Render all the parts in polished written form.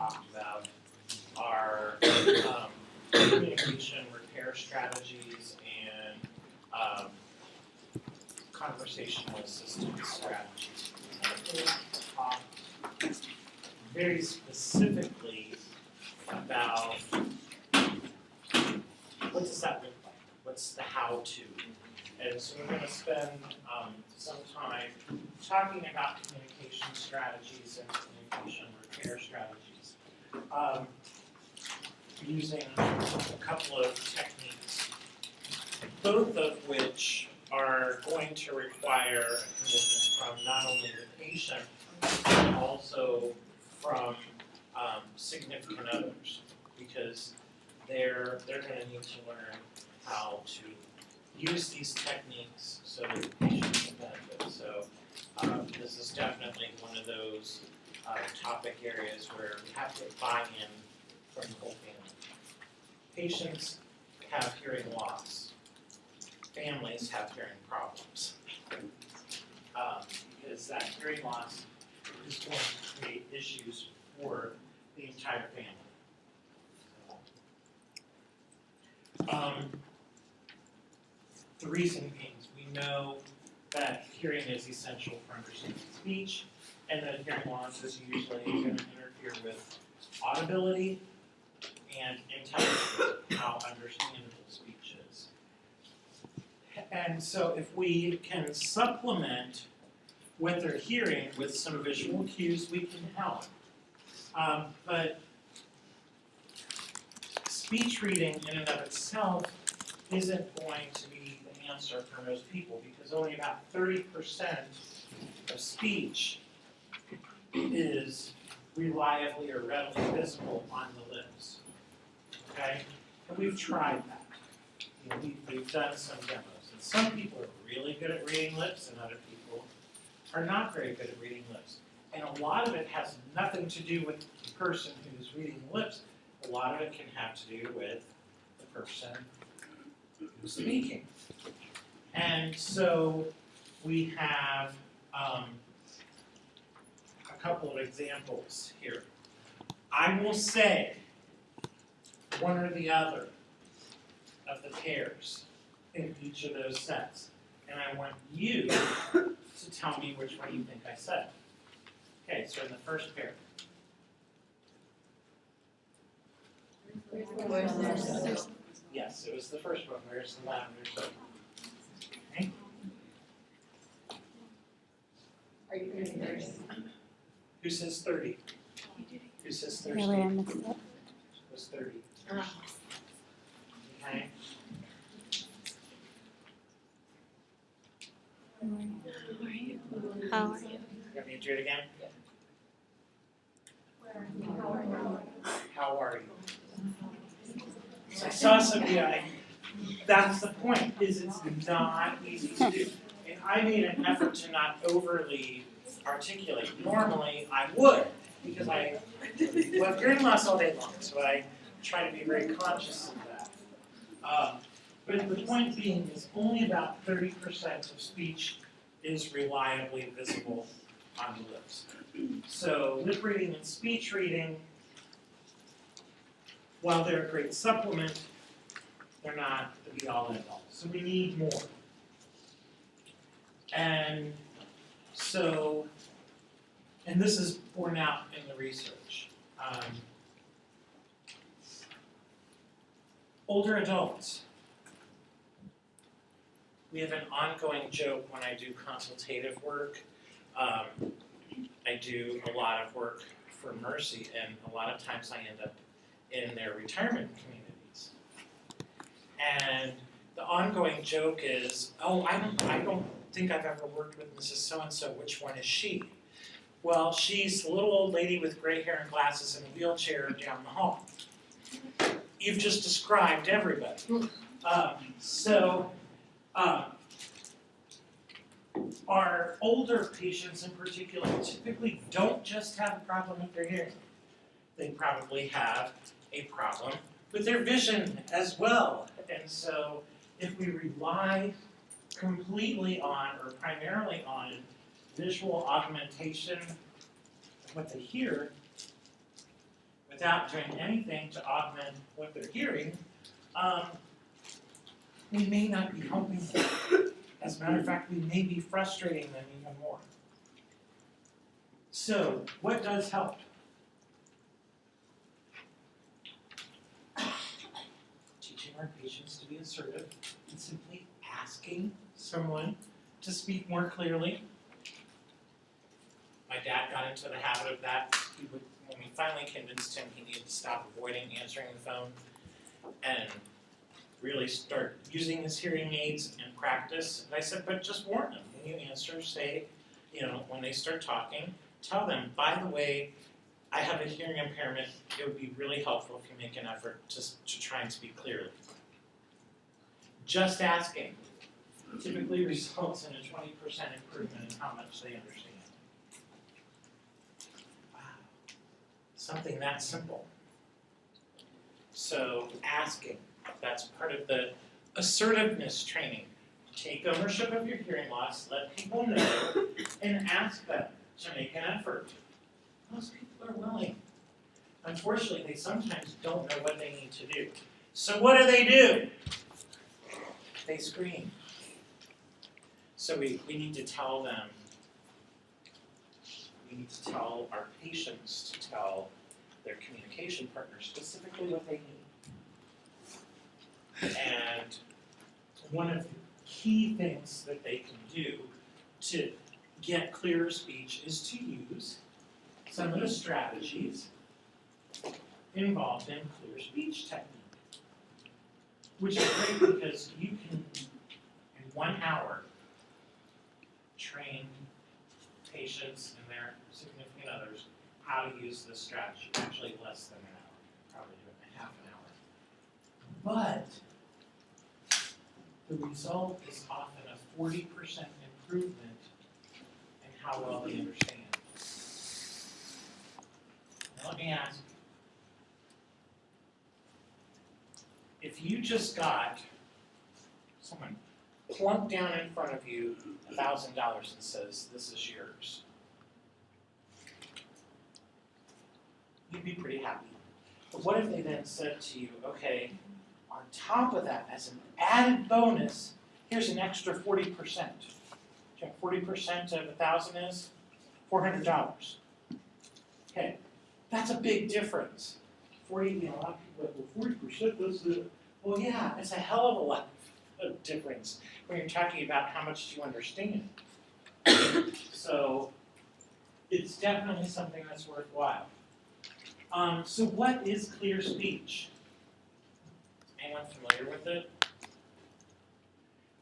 talked about are communication repair strategies and conversational assistance strategies. I'm going to talk very specifically about what does that look like? What's the how-to? And so we're going to spend some time talking about communication strategies and communication repair strategies, using a couple of techniques, both of which are going to require a commitment from not only the patient, but also from significant others, because they're going to need to learn how to use these techniques so that the patient can benefit. So this is definitely one of those topic areas where we have to get buy-in from the whole family. Patients have hearing loss. Families have hearing problems. Because that hearing loss is going to create issues for the entire family. The reason being, we know that hearing is essential for understanding speech, and that hearing loss is usually going to interfere with audibility and intelligence, how understandable speech is. And so if we can supplement what they're hearing with some visual cues, we can help. But speech reading in and of itself isn't going to be the answer for most people, because only about 30% of speech is reliably or readily visible on the lips. Okay? And we've tried that. You know, we've done some demos. And some people are really good at reading lips, and other people are not very good at reading lips. And a lot of it has nothing to do with the person who's reading lips. A lot of it can have to do with the person who's speaking. And so we have a couple of examples here. I will say one or the other of the pairs in each of those sets. And I want you to tell me which one you think I said. Okay, so in the first pair. Yes, it was the first one. Where's the lavender soap? Okay. Are you going to nurse? Who says 30? Who says 30? Really, I missed it. Was 30. Okay. How are you? You want me to do it again? How are you? So I saw somebody, that's the point, is it's not easy to do. And I made an effort to not overly articulate. Normally I would, because I have hearing loss all day long, so I try to be very conscious of that. But the point being is only about 30% of speech is reliably visible on the lips. So lip reading and speech reading, while they're a great supplement, they're not the be-all and end-all. So we need more. And so, and this is borne out in the research. Older adults. We have an ongoing joke when I do consultative work. I do a lot of work for Mercy, and a lot of times I end up in their retirement communities. And the ongoing joke is, oh, I don't think I've ever worked with Mrs. So-and-so, which one is she? Well, she's the little old lady with gray hair and glasses in a wheelchair down the hall. You've just described everybody. Our older patients in particular typically don't just have a problem with their hearing. They probably have a problem with their vision as well. And so if we rely completely on, or primarily on, visual augmentation of what they hear, without doing anything to augment what they're hearing, we may not be helping them. As a matter of fact, we may be frustrating them even more. So, what does help? Teaching our patients to be assertive and simply asking someone to speak more clearly. My dad got into the habit of that. When we finally convinced him he needed to stop avoiding answering the phone and really start using his hearing aids and practice. And I said, but just warn them. When you answer, say, when they start talking, tell them, by the way, I have a hearing impairment. It would be really helpful if you make an effort to try and speak clearly. Just asking typically results in a 20% improvement in how much they understand. Wow. Something that simple. So asking, that's part of the assertiveness training. Take ownership of your hearing loss, let people know, and ask them to make an effort. Most people are willing. Unfortunately, they sometimes don't know what they need to do. So what do? They scream. So we need to tell them, we need to tell our patients to tell their communication partners specifically what they need. And one of the key things that they can do to get clearer speech is to use some of the strategies involved in clear speech technique. Which is great because you can, in 1 hour, train patients and their significant others how to use this strategy. Actually less than an hour, probably even half an hour. But the result is often a 40% improvement in how well they understand. Now let me ask you, if you just got someone plunked down in front of you $1,000 and says, this is yours, you'd be pretty happy. But what if they then said to you, okay, on top of that, as an added bonus, here's an extra 40%. Do you know what 40% of 1,000 is? $400. Okay, that's a big difference. 40, a lot of people are like, well, 40%, that's the... Well, yeah, it's a hell of a lot of difference when you're talking about how much you understand. So, it's definitely something that's worthwhile. So what is clear speech? Anyone familiar with it?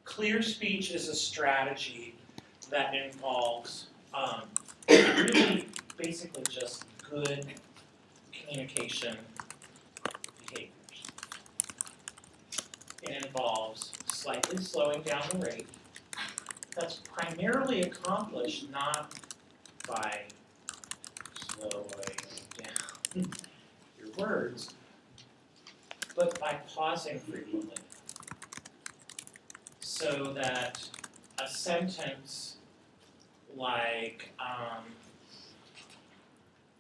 Clear speech is a strategy that involves really basically just good communication behaviors. It involves slightly slowing down the rate. That's primarily accomplished not by slowing down your words, but by pausing frequently. So that a sentence like,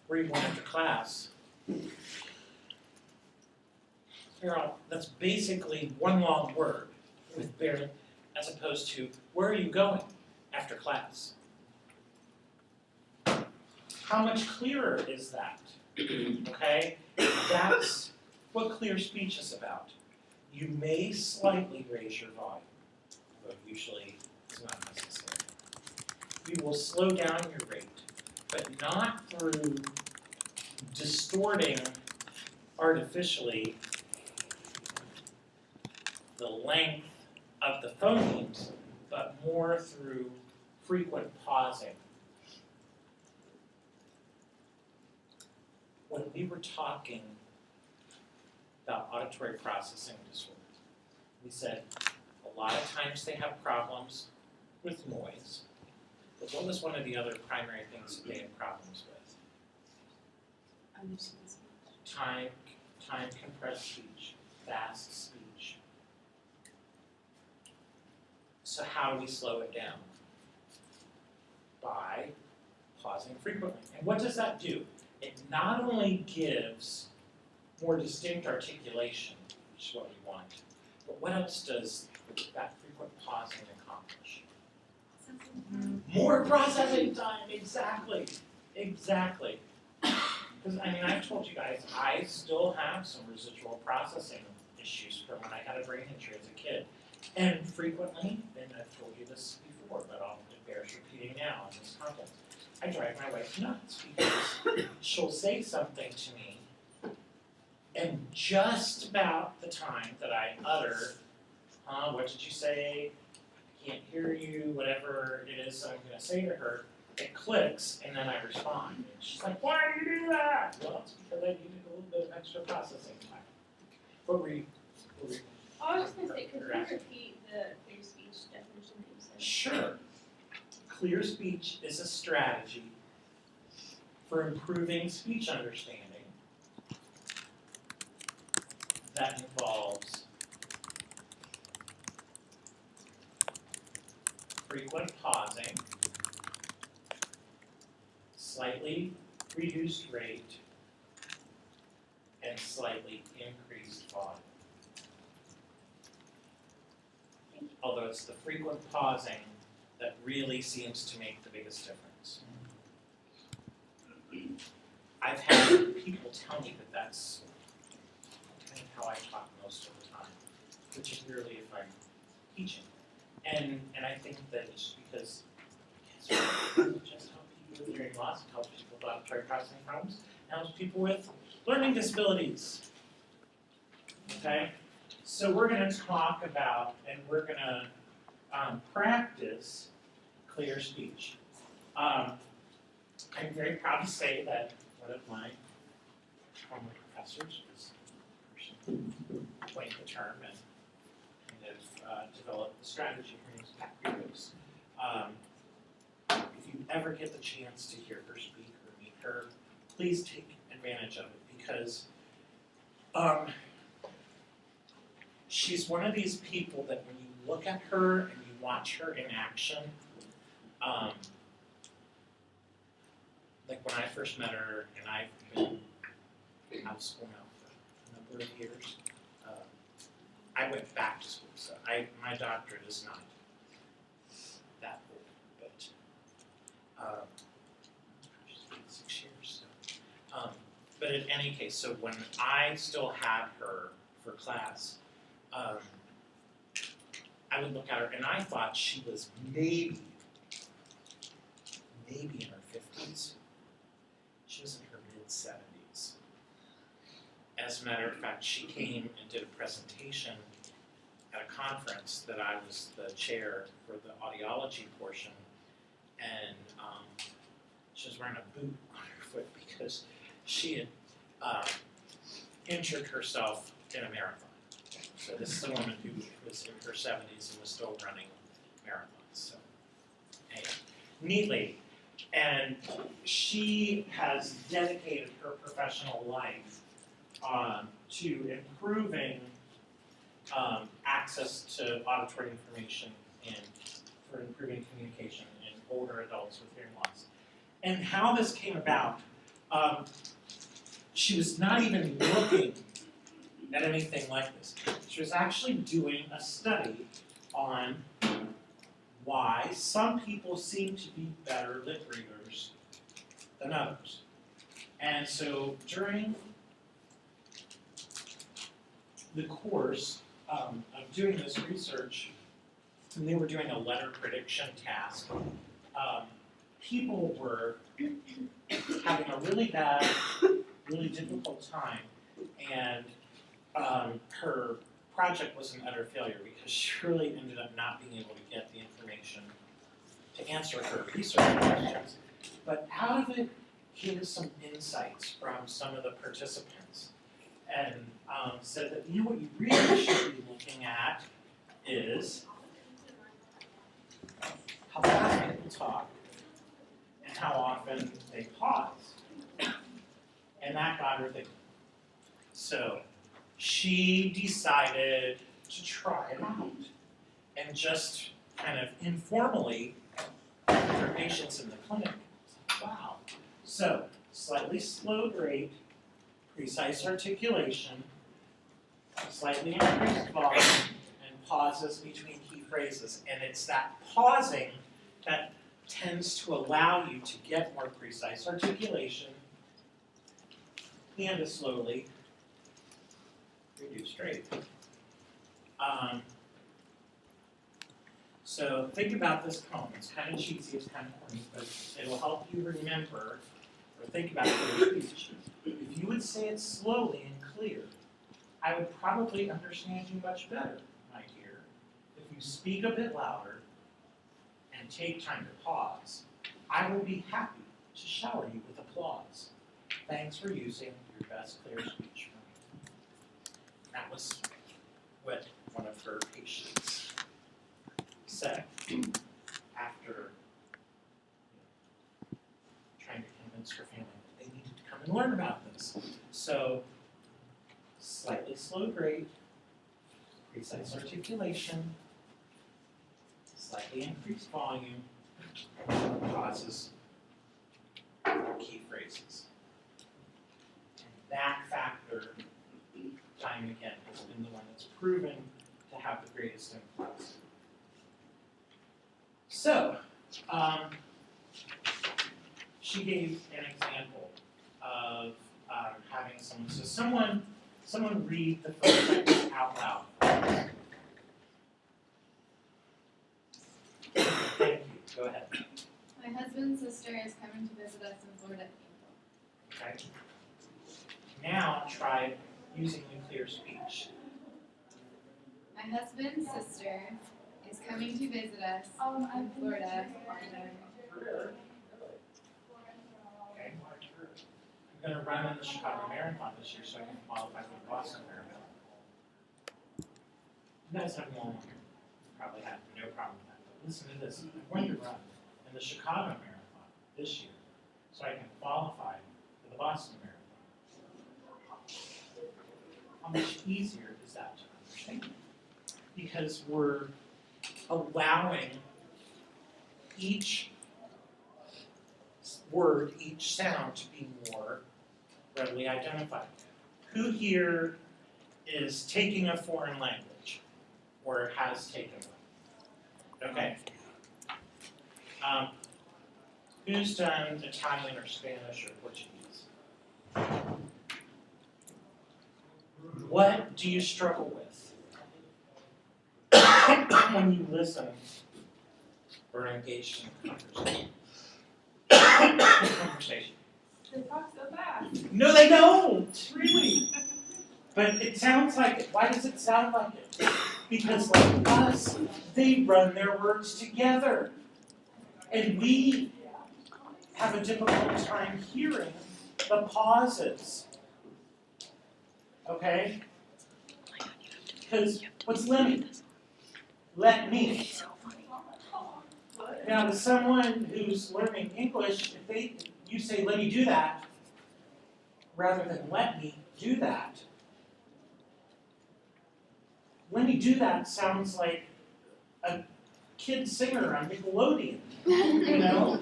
where you went into class, that's basically one long word with barely, as opposed to, where are you going after class? How much clearer is that? Okay? That's what clear speech is about. You may slightly raise your volume, but usually it's not necessary. You will slow down your rate, but not through distorting artificially the length of the phonemes, but more through frequent pausing. When we were talking about auditory processing disorder, we said a lot of times they have problems with noise. But what was one of the other primary things that they had problems with? Time compressed speech, fast speech. So how do we slow it down? By pausing frequently. And what does that do? it not only gives more distinct articulation, which is what we want, but what else does that frequent pausing accomplish? More processing time, exactly. Because I mean, I've told you guys, I still have some residual processing issues from when I had a brain injury as a kid. And frequently, and I've told you this before, but it bears repeating now in this context, I drive my wife nuts because she'll say something to me, and just about the time that I utter, what did you say? I can't hear you, whatever it is I'm going to say to her, it clicks, and then I respond. And she's like, why do you do that? Well, it's because I needed a little bit of extra processing time. What were you? I was just gonna say, could you repeat the clear speech definition that you said? Sure. Clear speech is a strategy for improving speech understanding that involves frequent pausing, slightly reduced rate, and slightly increased volume. Although it's the frequent pausing that really seems to make the biggest difference. I've had people tell me that that's kind of how I talk most of the time, particularly if I'm teaching. And I think that it's because it doesn't just help people with hearing loss, it helps people with auditory processing problems, it helps people with learning disabilities. Okay? So we're going to talk about, and we're going to practice clear speech. I'm very proud to say that one of my former professors was the person who coined the term and kind of developed the strategy. Her name is Pat Rios. If you ever get the chance to hear her speak or meet her, please take advantage of it because she's one of these people that when you look at her and you watch her in action, like when I first met her, and I've been out of school now for a number of years, I went back to school, so my doctorate is not that old, but she's been 6 years. So. But in any case, so when I still had her for class, I would look at her and I thought she was maybe in her 50s. She was in her mid-70s. As a matter of fact, she came and did a presentation at a conference that I was the chair for the audiology portion, and she was wearing a boot on her foot because she had injured herself in a marathon. So this is a woman who was in her 70s and was still running marathons. So, anyway, neat lady. And she has dedicated her professional life to improving access to auditory information and for improving communication in older adults with hearing loss. And how this came about, she was not even looking at anything like this. She was actually doing a study on why some people seem to be better lip readers than others. And so during the course of doing this research, and they were doing a letter prediction task, people were having a really bad, really difficult time, and her project was an utter failure because she really ended up not being able to get the information to answer her research questions. But out of it came some insights from some of the participants, and said that what you really should be looking at is how fast people talk and how often they pause. And that got her thinking. So she decided to try it out and just kind of informally for patients in the clinic. Wow. So slightly slowed rate, precise articulation, slightly increased volume, and pauses between key phrases. And it's that pausing that tends to allow you to get more precise articulation and a slowly reduced rate. So think about this poem. It's kind of cheesy, it's kind of corny, but it'll help you remember or think about your speech. If you would say it slowly and clear, I would probably understand you much better, my dear. If you speak a bit louder and take time to pause, I will be happy to shower you with applause. Thanks for using your best clear speech for me. That was what one of her patients said after trying to convince her family that they needed to come and learn about this. So, slightly slowed rate, precise articulation, slightly increased volume, pauses, key phrases. And that factor, time and again, has been the one that's proven to have the greatest influence. So, she gave an example of having someone. So someone read the first sentence out loud. Thank you. Go ahead. My husband's sister is coming to visit us in Florida. Okay. Now try using the clear speech. My husband's sister is coming to visit us in Florida. Okay. I'm going to run in the Chicago Marathon this year so I can qualify for the Boston Marathon. You guys have long hair. You probably have no problem with that. But listen to this. I'm going to run in the Chicago Marathon this year so I can qualify for the Boston Marathon. How much easier is that to understand? Because we're allowing each word, each sound to be more readily identified. Who here is taking a foreign language or has taken one? Okay. Who's done Italian or Spanish or Portuguese? What do you struggle with when you listen or engage in conversation? They talk so fast. No, they don't, really. But it sounds like it. Why does it sound like it? Because like us, they run their words together. And we have a difficult time hearing the pauses. Okay? Because what's let me? Let me. Now, to someone who's learning English, if you say, let me do that, rather than let me do that, let me do that sounds like a kid singer on Nickelodeon, you know?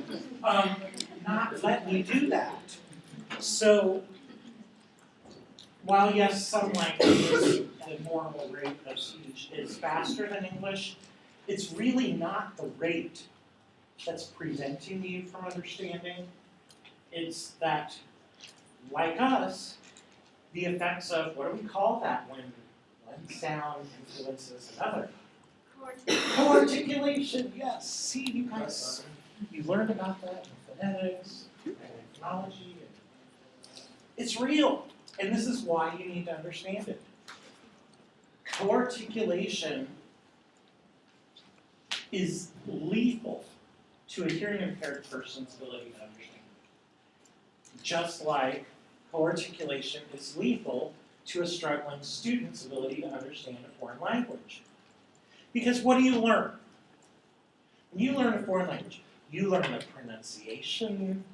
Not let me do that. So, while yes, some languages, the normal rate of speech is faster than English, it's really not the rate that's preventing you from understanding. It's that, like us, the effects of, what do we call that when one sound influences another? Co-articulation, yes. See, you guys, you learned about that in phonetics and phonology. It's real, and this is why you need to understand it. Co-articulation is lethal to a hearing impaired person's ability to understand. Just like co-articulation is lethal to a struggling student's ability to understand a foreign language. Because what do you learn? When you learn a foreign language, you learn the pronunciation,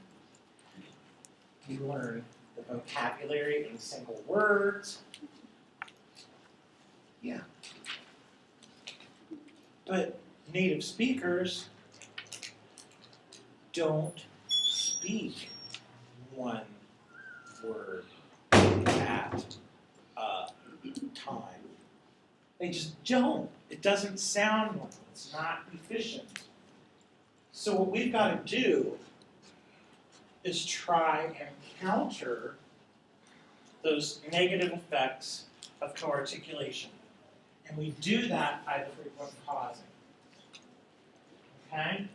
you learn the vocabulary in single words. Yeah. But native speakers don't speak one word at time. They just don't. It doesn't sound well. It's not efficient. So what we've got to do is try and counter those negative effects of co-articulation. And we do that by the frequent pausing. Okay?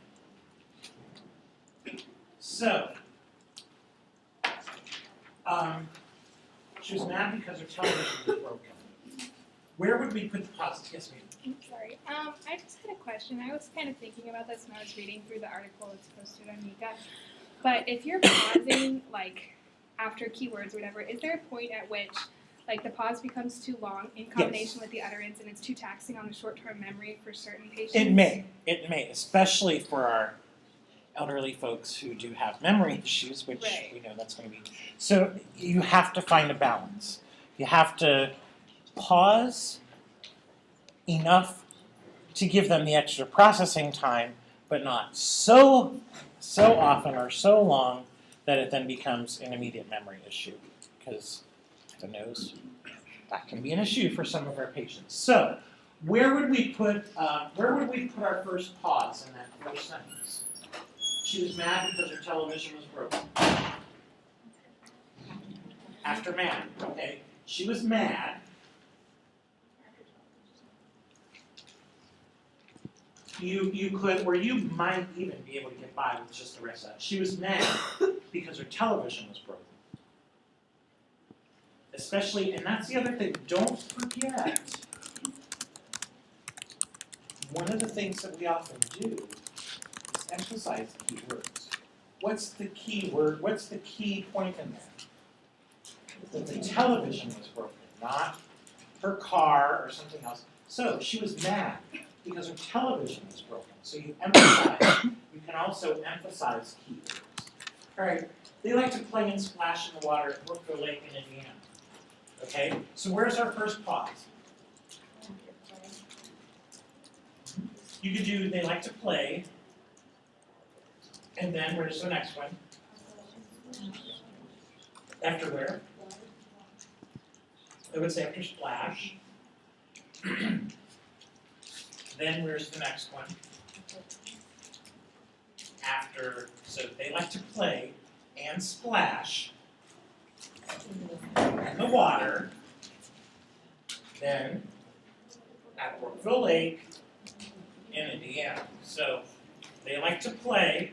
So, she was mad because her television was broken. Where would we put the pause? Yes, ma'am. Sorry. I just had a question. I was kind of thinking about this when I was reading through the article that's posted on Mika. But if you're pausing, like, after keywords or whatever, is there a point at which, like, the pause becomes too long in combination with the utterance and it's too taxing on the short-term memory for certain patients? It may, especially for our elderly folks who do have memory issues, which Right. we know that's going to be. So you have to find a balance. You have to pause enough to give them the extra processing time, but not so often or so long that it then becomes an immediate memory issue, because who knows, that can be an issue for some of our patients. So where would we put our first pause in that first sentence? She was mad because her television was broken. After mad, okay? She was mad. You could, or you might even be able to get by with just the rest of that. She was mad because her television was broken. Especially, and that's the other thing, don't forget, one of the things that we often do is emphasize the key words. What's the key word? What's the key point in there? That the television was broken, not her car or something else. So she was mad because her television was broken. So you emphasize, you can also emphasize key words. All right, they like to play and splash in the water at Brookville Lake in Indiana. Okay, so where's our first pause? You could do, they like to play, and then where's the next one? After where? I would say after splash. Then where's the next one? After, so they like to play and splash in the water. Then at Brookville Lake in Indiana. So they like to play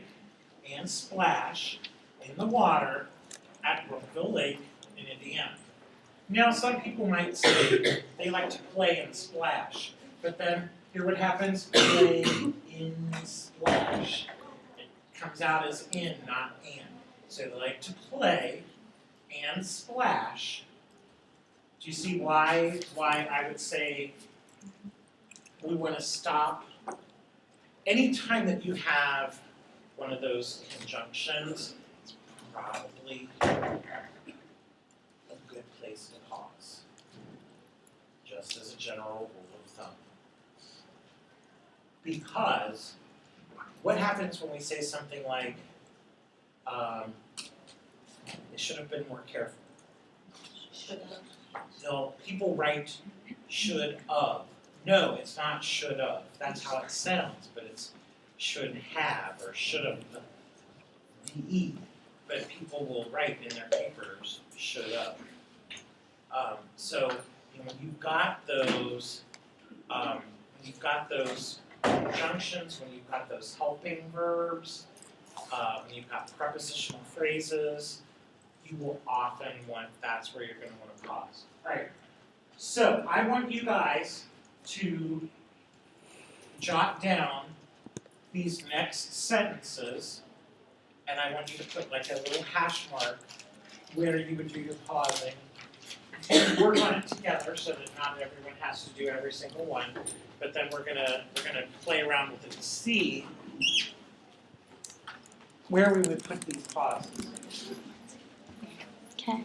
and splash in the water at Brookville Lake in Indiana. Now some people might say they like to play and splash, but then here what happens, play in splash. It comes out as in, not and. So they like to play and splash. Do you see why I would say we want to stop? Anytime that you have one of those conjunctions, it's probably a good place to pause, just as a general rule of thumb. Because what happens when we say something like, they should have been more careful? People write should of. No, it's not should of. That's how it sounds, but it's should have or should have VE. But people will write in their papers should of. So when you've got those conjunctions, when you've got those helping verbs, when you've got prepositional phrases, you will often want, that's where you're going to want to pause. All right. So I want you guys to jot down these next sentences, and I want you to put like a little hash mark where you would do your pausing, and work on it together so that not everyone has to do every single one. But then we're gonna play around with it to see where we would put these pauses. Okay.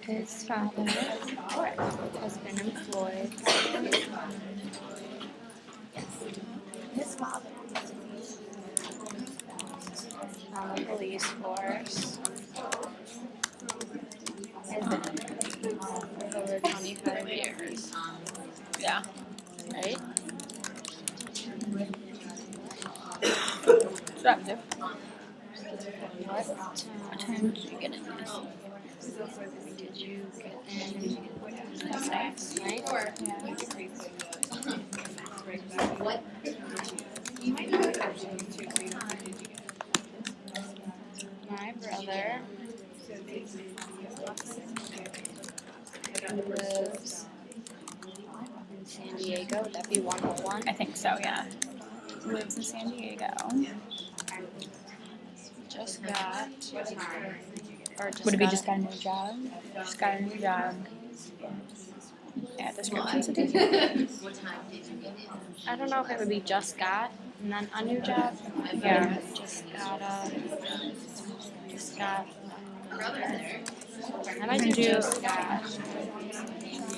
His father has been employed. Yes. His father on the police force. 25 years. Yeah. Right? Productive. What time did you get in this? Did you get in at 6, right? What? You might not have actually too, so you don't have to get My brother lives in San Diego. Would that be 101? I think so, yeah. Lives in San Diego. Just got. Or just Would it be got just got a new job? Just got a new job. Yeah, description to do. What time did you get in? I don't know if it would be just got and then a new job. Yeah. Just got. Brother's there. I might do just got.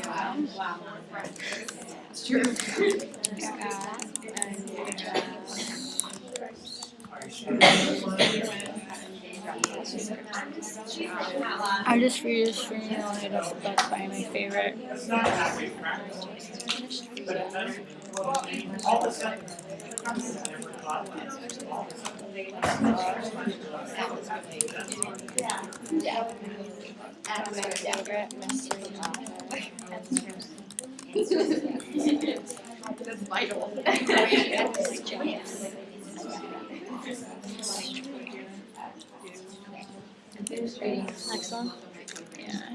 Wow. It's true. Just got a new job. I just read this for you. That's probably my favorite. It's not that way practice, but it does, well, all of a sudden, it comes to never thought about it. All of a sudden, they My favorite mystery topic. That's vital. Next one. Yeah.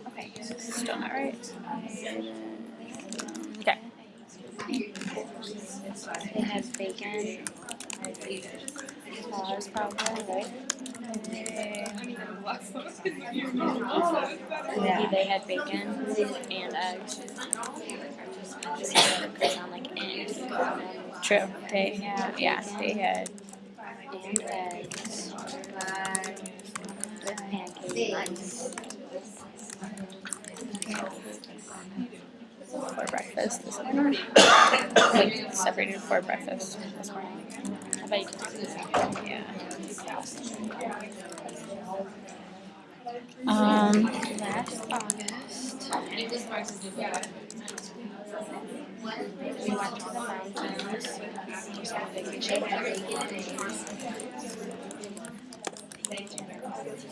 Okay. Still not right. Okay. They have bacon. Pause probably, right? Maybe they had bacon and eggs. Just could sound like and. True. They they had And eggs. With pancakes. for breakfast this morning. Like separated for breakfast this morning. How about you? Yeah. Last August, we went to the mountains.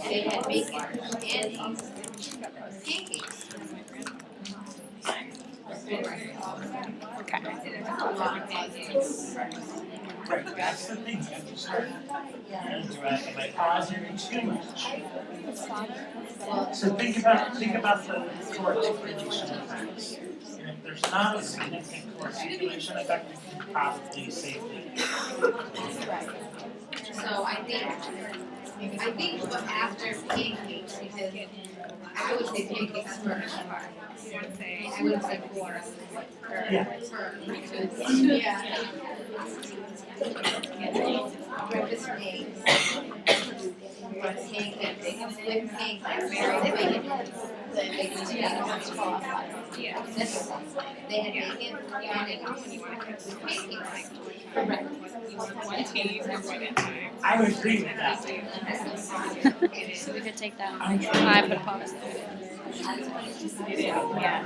They had bacon and pancakes. Right, that's the thing, you have to start. Am I pausing too much? So think about the core articulation effects. And if there's not a significant core articulation effect, you can probably safely. So I think what after pancakes, because I would say pancakes first. I would say four. Yeah. Yeah. Breakfast for eggs. Pancakes, with pancakes, very bacon. The bacon together. Yeah. They had bacon, pancakes. For breakfast. I would agree with that. So we could take that. I put a pause there. Yeah.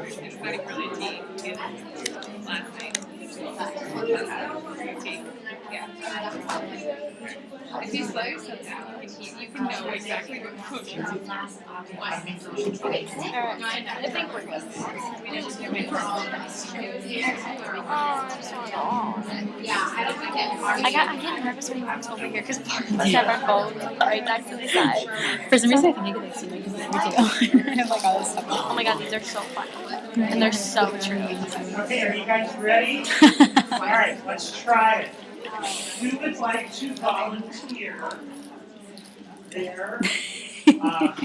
If you slow yourself down, you can know exactly what emotions you Alright, I think we're good. Oh, I'm so long. Yeah, I don't think that. I get nervous when he walks over here because part of us have our phones right next to the side. For some reason, I think I see my computer too. I have like all this stuff. Oh my god, these are so fun. And they're so true. Okay, are you guys ready? Alright, let's try it. Who would like to volunteer their, you have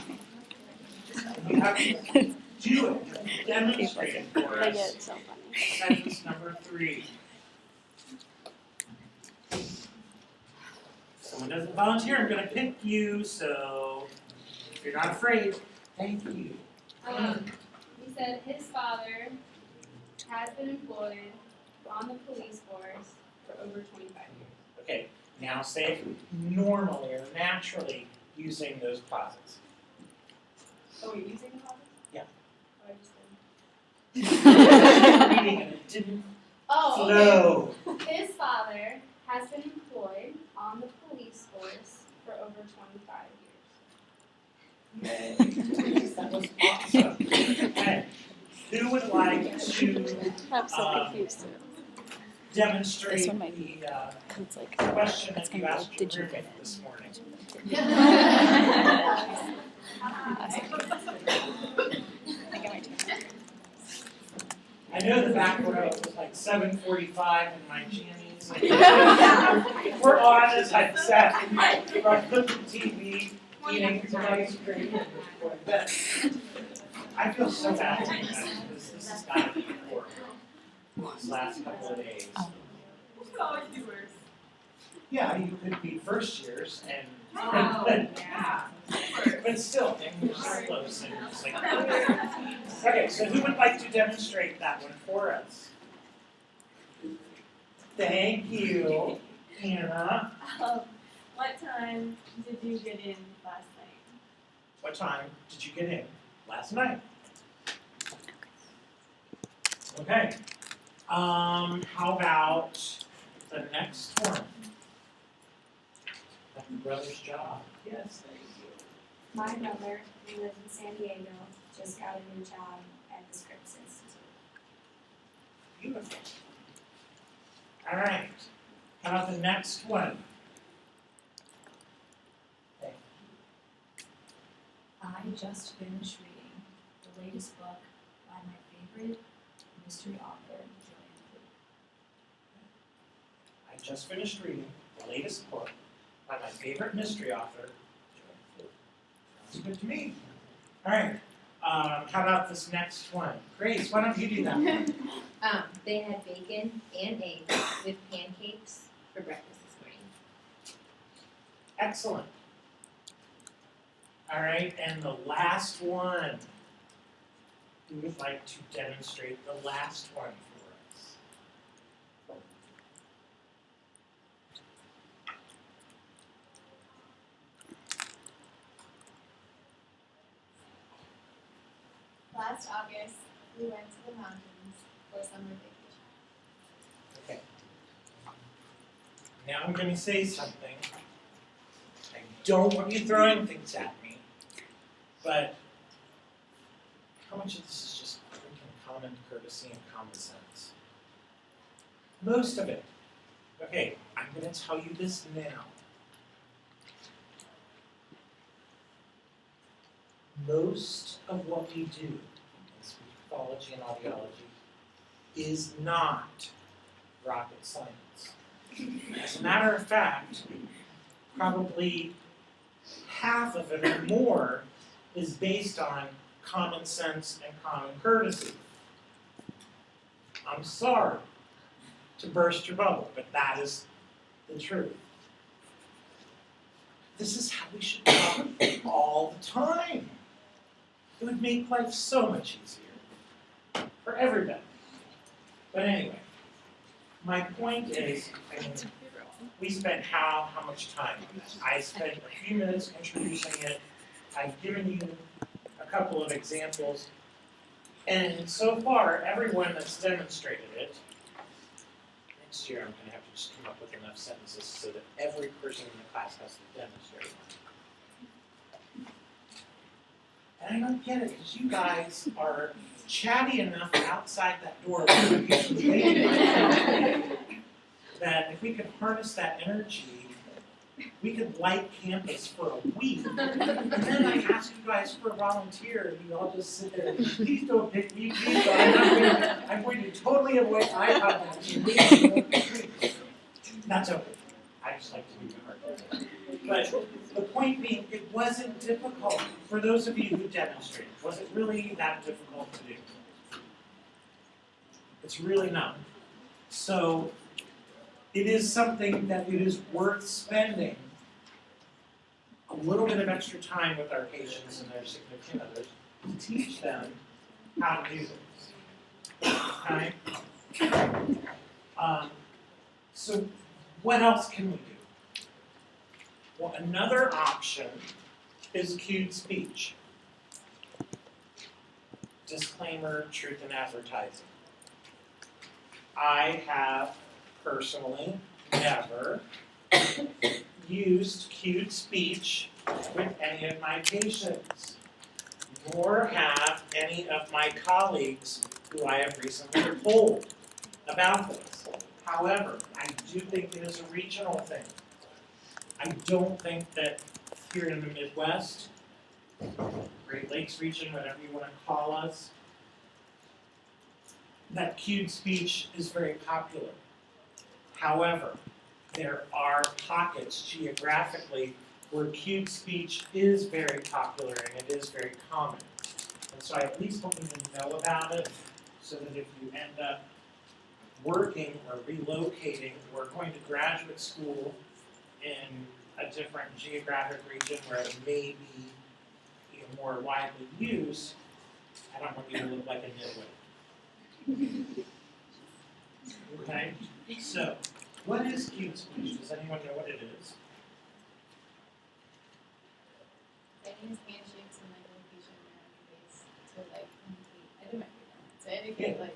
to do it, demonstrate it for They us. get so funny. Sentence number 3. Someone doesn't volunteer, I'm gonna pick you, so if you're not afraid, thank you. He said his father has been employed on the police force for over 25 years. Okay, now say it normally or naturally using those pauses. Oh, we're using the father? Yeah. What did you say? Reading and it didn't Oh, flow. okay. His father has been employed on the police force for over 25 years. That was awesome. Okay. Who would like to I'm so Um, confused. demonstrate This one might be- the It's like, question it's that you gonna asked be, your did you roommate get it? this morning? I get my turn. I know the back row was like 7:45 and my jammies. If we're honest, I'd sat from the TV eating some ice cream and going to bed. I feel so bad for you guys because this has got to be horrible these last couple of days. Oh. Yeah, you could be first years and Oh, but still, things are so close and it's like. Okay, so who would like to demonstrate that one for us? Thank you, Hannah. What time did you get in last night? What time did you get in last night? Okay. How about the next one? Like your brother's job. Yes, thank you. My brother, who lives in San Diego, just got a new job at the Scripps Institute. Beautiful. All right. How about the next one? I just finished reading the latest book by my favorite mystery author, Joanne Fu. I just finished reading the latest book by my favorite mystery author, Joanne Fu. Sounds good to me. All right. How about this next one? Grace, why don't you do that one? They had bacon and eggs with pancakes for breakfast this morning. Excellent. All right, and the last one. Who would like to demonstrate the last one for us? Last August, we went to the mountains for summer vacation. Okay. Now I'm going to say something. I don't want you throwing things at me, but how much of this is just freaking common courtesy and common sense? Most of it. Okay, I'm going to tell you this now. Most of what we do in speech pathology and audiology is not rocket science. As a matter of fact, probably half of it or more is based on common sense and common courtesy. I'm sorry to burst your bubble, but that is the truth. This is how we should talk all the time. It would make life so much easier for everybody. But anyway, my point is, I mean, we spent how much time on this? I spent a few minutes introducing it. I've given you a couple of examples. And so far, everyone that's demonstrated it, next year I'm going to have to just come up with enough sentences so that every person in the class has to demonstrate one. And I don't get it, because you guys are chatty enough outside that door that if we could harness that energy, we could light campus for a week. And then I ask you guys for a volunteer, and you all just sit there and please don't pick me, please don't. I'm going to totally avoid eye contact. That's okay. I just like to do the hard work. But the point being, it wasn't difficult. For those of you who demonstrated, was it really that difficult to do? It's really not. So it is something that it is worth spending a little bit of extra time with our patients and their significant others to teach them how to do this. Okay? So what else can we do? Well, another option is cued speech. disclaimer, truth in advertising. I have personally never used cued speech with any of my patients, nor have any of my colleagues who I have recently polled about this. However, I do think it is a regional thing. I don't think that here in the Midwest, Great Lakes region, whatever you want to call us, that cued speech is very popular. However, there are pockets geographically where cued speech is very popular and it is very common. And so I at least want you to know about it so that if you end up working or relocating or going to graduate school in a different geographic region where it may be more widely used, I don't want you to look like a nitwit. Okay, so what is cued speech? Does anyone know what it is? I use handshakes and like location and face to like indicate. I do my favorite. To indicate like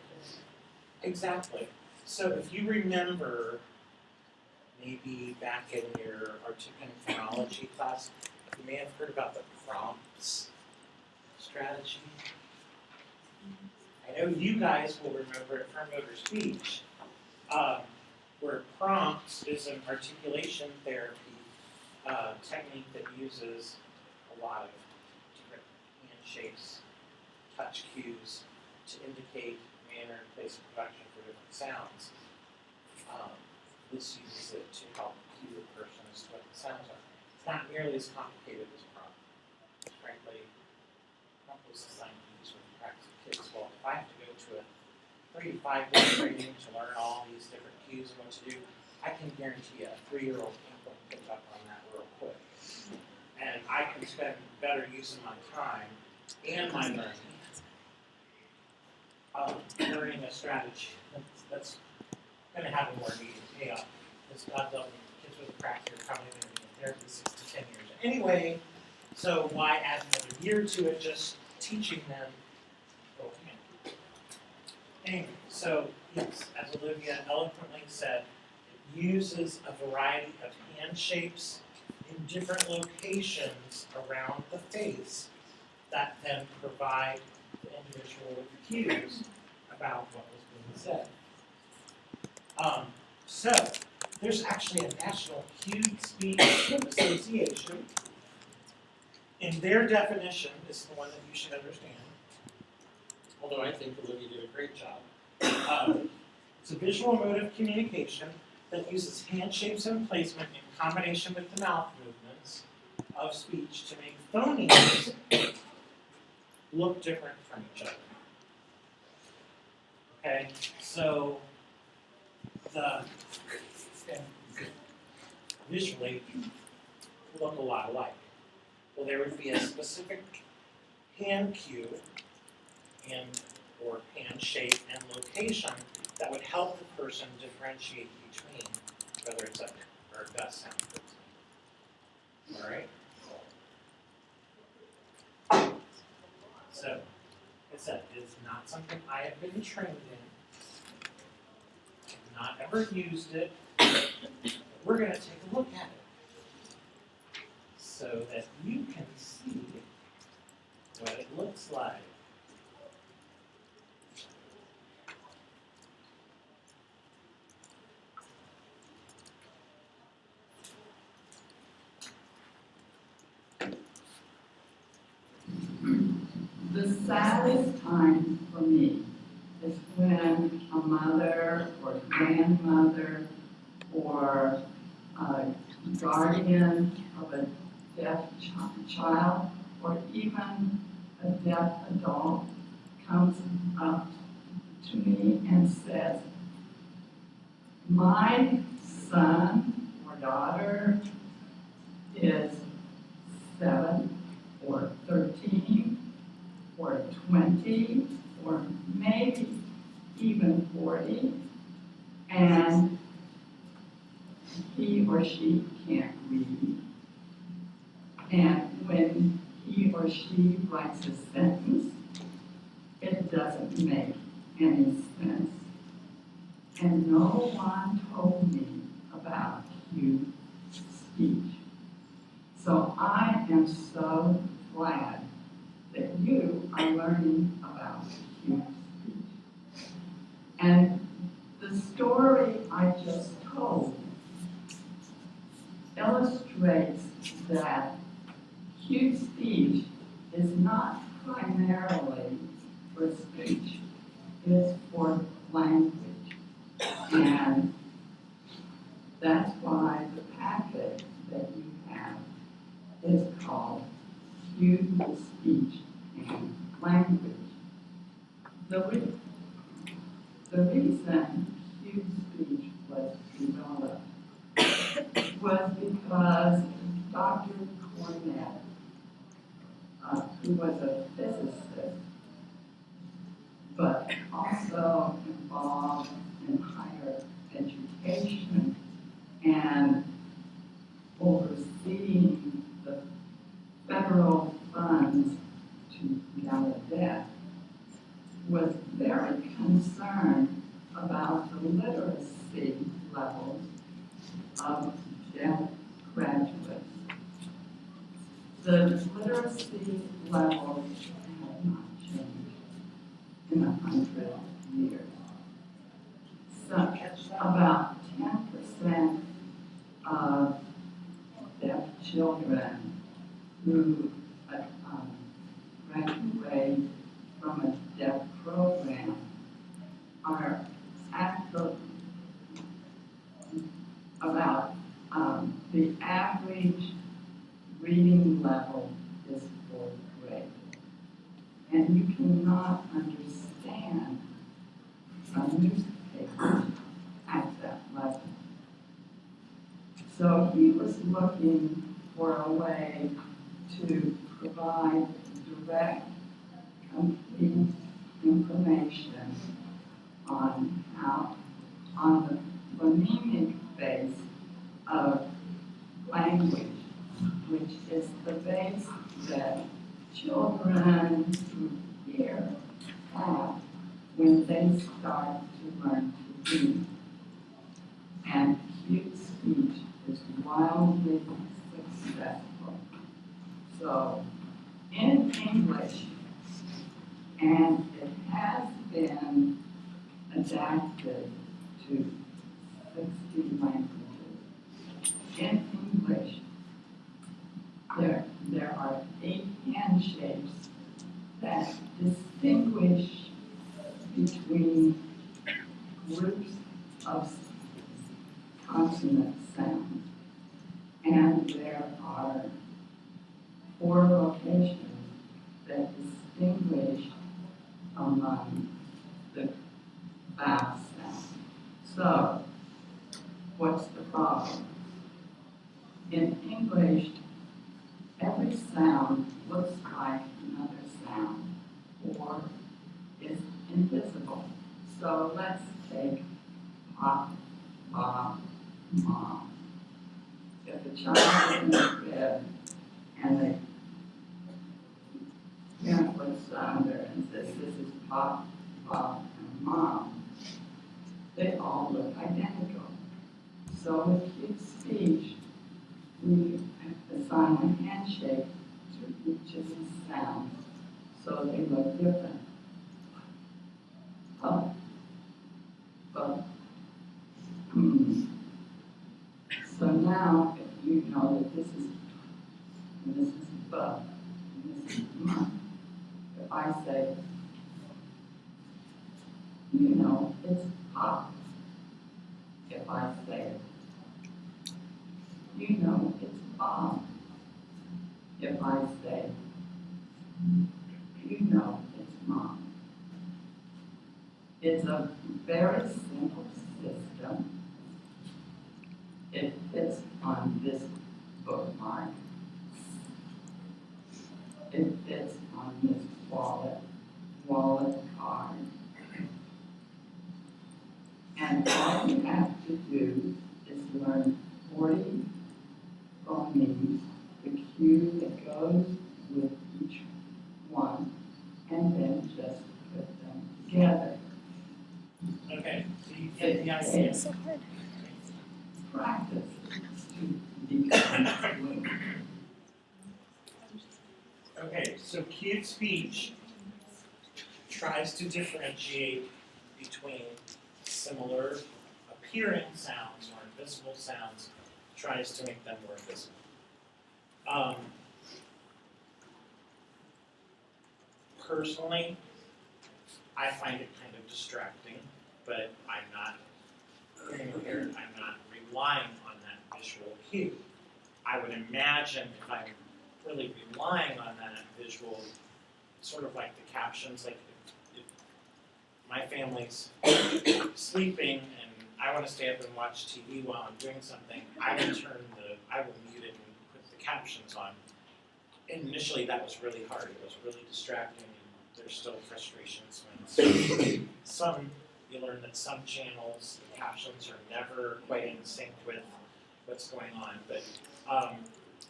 Exactly. So if you remember, maybe back in your art and phonology class, you may have heard about the prompts strategy. I know you guys will remember it from motor speech, where prompts is an articulation therapy technique that uses a lot of different handshakes, touch cues to indicate manner and place of production for different sounds. This uses it to help cue the person as to what the sounds are. It's not nearly as complicated as prompt. Frankly, prompt was designed to use when you practice with kids. Well, if I have to go to a 3 to 5 day training to learn all these different cues and what to do, I can guarantee a 3-year-old can't pick up on that real quick. And I can spend better use of my time and my learning learning a strategy that's going to have a more immediate payoff. Because God love them, kids with a practice are probably going to be in therapy 6 to 10 years anyway. So why add another year to it? Just teaching them. Anyway, so yes, as Olivia eloquently said, it uses a variety of hand shapes in different locations around the face that then provide the individual with the cues about what was being said. So, there's actually a National Cued Speech Association. In their definition, this is the one that you should understand, although I think Olivia did a great job. It's a visual mode of communication that uses hand shapes and placement in combination with the mouth movements of speech to make phonemes look different from each other. Okay, so visually look a lot alike. Well, there would be a specific hand cue and or hand shape and location that would help the person differentiate between whether it's a or a gust sound. All right. So, like I said, it is not something I have been trained in. I've not ever used it. We're going to take a look at it so that you can see what it looks like. The saddest time for me is when a mother or grandmother or a guardian of a deaf child or even a deaf adult comes up to me and says, my son or daughter is 7 or 13 or 20 or maybe even 40, and he or she can't read. And when he or she writes a sentence, it doesn't make any sense. And no one told me about cute speech. So I am so glad that you are learning about cute speech. And the story I just told illustrates that cute speech is not primarily for speech, it's for language. And that's why the packet that you have is called Cute Speech and Language. The reason cute speech was developed was because Dr. Cornett, who was a physicist, but also involved in higher education and overseeing the federal funds to Gallaudet, was very concerned about the literacy levels of deaf graduates. The literacy levels have not changed in 100 years. So about 10% of deaf children who graduate from a deaf program are actually about the average reading level is 4th grade. And you cannot understand a newspaper at that level. So he was looking for a way to provide direct, complete information on the phonemic base of language, which is the base that children who hear have when they start to learn to read. And cute speech is wildly successful. So in English, and it has been adapted to 60 languages. In English, there are 8 hand shapes that distinguish between groups of consonant sounds. And there are 4 locations that distinguish among the vowel sounds. So, what's the problem? In English, every sound looks like another sound or is invisible. So let's take pop, mom, mom. If a child is in the crib and the parent looks under and says, this is pop, pop, and mom, they all look identical. So with cute speech, we assign a handshake to each of these sounds so they look different. Pop, pop, So now, if you know that this is buh, and this is muh, if I say, you know, it's pop. If I say, you know, it's Bob. If I say, you know, it's Mom. It's a very simple system. It fits on this bookmark. It fits on this wallet card. And all you have to do is learn 40 phonemes, the cue that goes with each one, and then just put them the idea. It's so hard. practice to become fluent. Okay, so cued speech tries to differentiate between similar appearing sounds or invisible sounds, tries to make them more visible. Personally, I find it kind of distracting, but I'm not impaired, I'm not relying on that visual cue. I would imagine if I'm really relying on that visual, sort of like the captions, like if my family's sleeping and I want to stay up and watch TV while I'm doing something, I will mute it and put the captions on. And initially that was really hard, it was really distracting, and there's still frustrations when some, you learn that some channels, the captions are never quite in sync with what's going on, but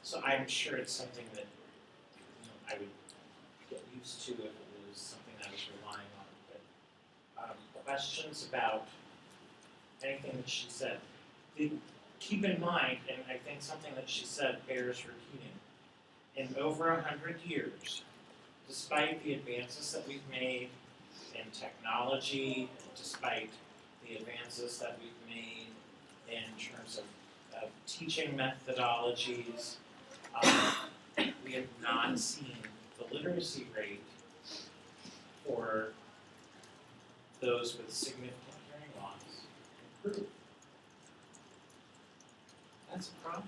so I'm sure it's something that I would get used to if it was something I was relying on. But questions about anything that she said, keep in mind, and I think something that she said bears repeating. In over 100 years, despite the advances that we've made in technology, despite the advances that we've made in terms of teaching methodologies, we have not seen the literacy rate for those with significant hearing loss improve. That's a problem.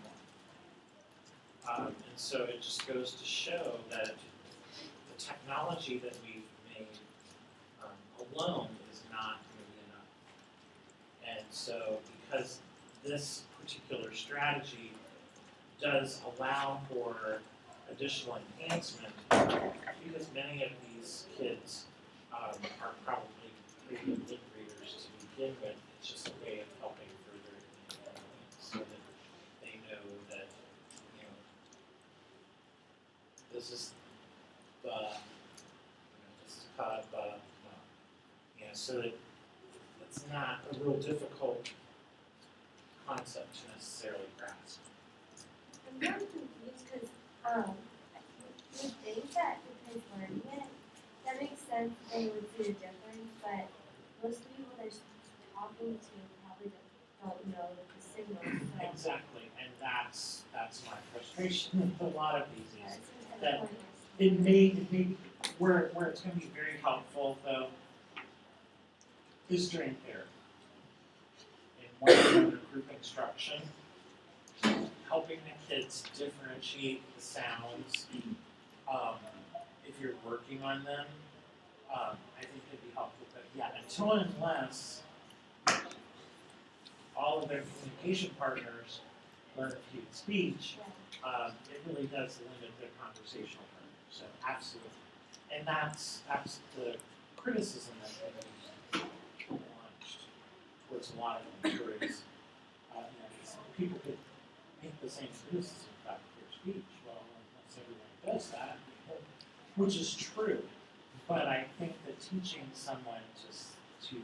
And so it just goes to show that the technology that we've made alone is not going to be enough. And so because this particular strategy does allow for additional enhancement, because many of these kids are probably pretty good lip readers to begin with, it's just a way of helping further so that they know that, this is this is so that it's not a real difficult concept to necessarily grasp. I'm very confused because you think that because learning it, that makes sense, they would see the difference, but most of the people they're talking to probably don't know the signals. So Exactly, and that's my frustration with a lot of these yeah, is it seems kind that of pointless. it may where it's going to be very helpful though is during therapy. In one-on-one group instruction, helping the kids differentiate the sounds. If you're working on them, I think it'd be helpful. But yeah, until and unless all of their communication partners learn acute speech, it really does limit their conversational learning. So absolutely, and that's the criticism that can be launched towards a lot of them. Towards people could make the same criticism about clear speech. Well, unless everyone does that, which is true. But I think that teaching someone to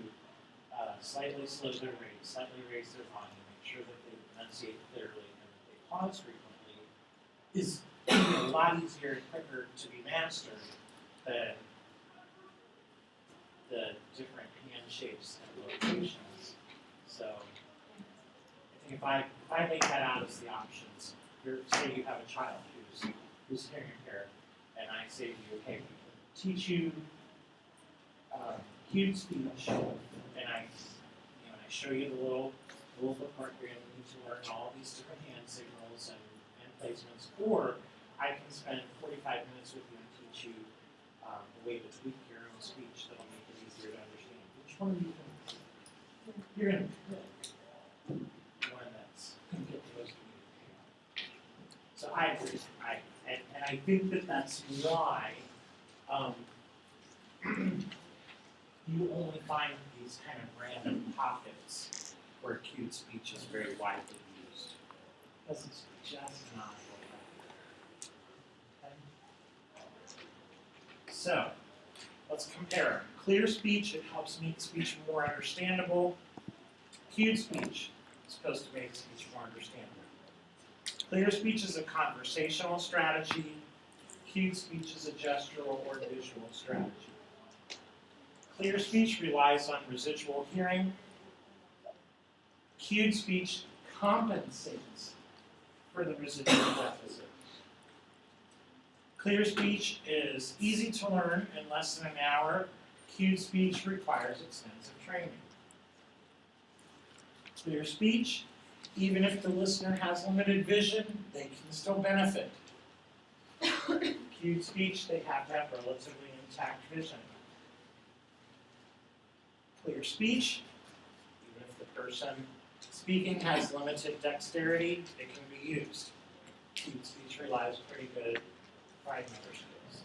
slightly slow their rate, slightly raise their volume, make sure that they enunciate clearly and that they pause frequently is a lot easier and quicker to be mastered than the different hand shapes and locations. So I think if I make that out as the options, say you have a child who's hearing impaired, and I say to you, okay, we can teach you cued speech, and I show you the little bookmark here, and you need to learn all these different hand signals and placements, or I can spend 45 minutes with you and teach you a way to tweak your own speech that'll make it easier to understand. Which one are you going to do? You're going to pick one that's going to get the most communication. So I agree. And I think that that's why you only find these kind of random pockets where cued speech is very widely used. Because it's just not okay? So, let's compare. Clear speech, it helps make speech more understandable. Cued speech is supposed to make speech more understandable. Clear speech is a conversational strategy. Cued speech is a gestural or visual strategy. Clear speech relies on residual hearing. Cued speech compensates for the residual deficit. Clear speech is easy to learn in less than an hour. Cued speech requires extensive training. Clear speech, even if the listener has limited vision, they can still benefit. Cued speech, they have to have relatively intact vision. Clear speech, even if the person speaking has limited dexterity, it can be used. Cued speech relies pretty good fine motor skills.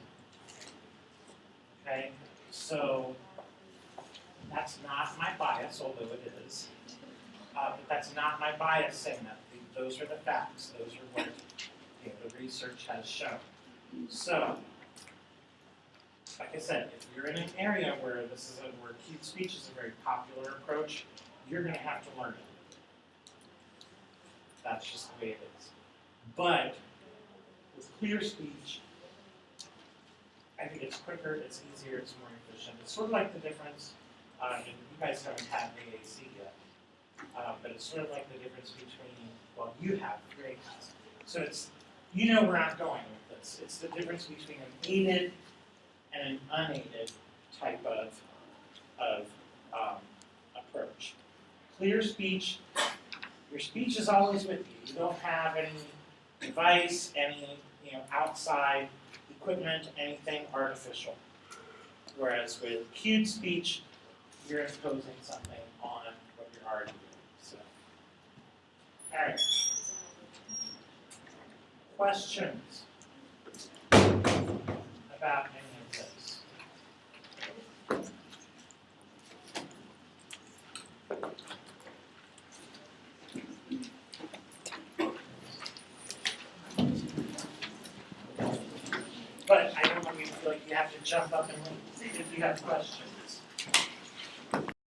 Okay, so that's not my bias, although it is. But that's not my bias saying that. Those are the facts. Those are what the research has shown. So, like I said, if you're in an area where where cued speech is a very popular approach, you're going to have to learn it. That's just the way it is. But with clear speech, I think it's quicker, it's easier, it's more efficient. It's sort of like the difference, and you guys haven't had AAC yet, but it's sort of like the difference between, well, you have, Greg has. So it's, you know where I'm going with this. It's the difference between an aided and an unaided type of approach. Clear speech, your speech is always with you. You don't have any device, any outside equipment, anything artificial. Whereas with cued speech, you're imposing something on what you're already doing. So, all right. Questions about any of this? But I don't want you to feel like you have to jump up and leave if you have questions.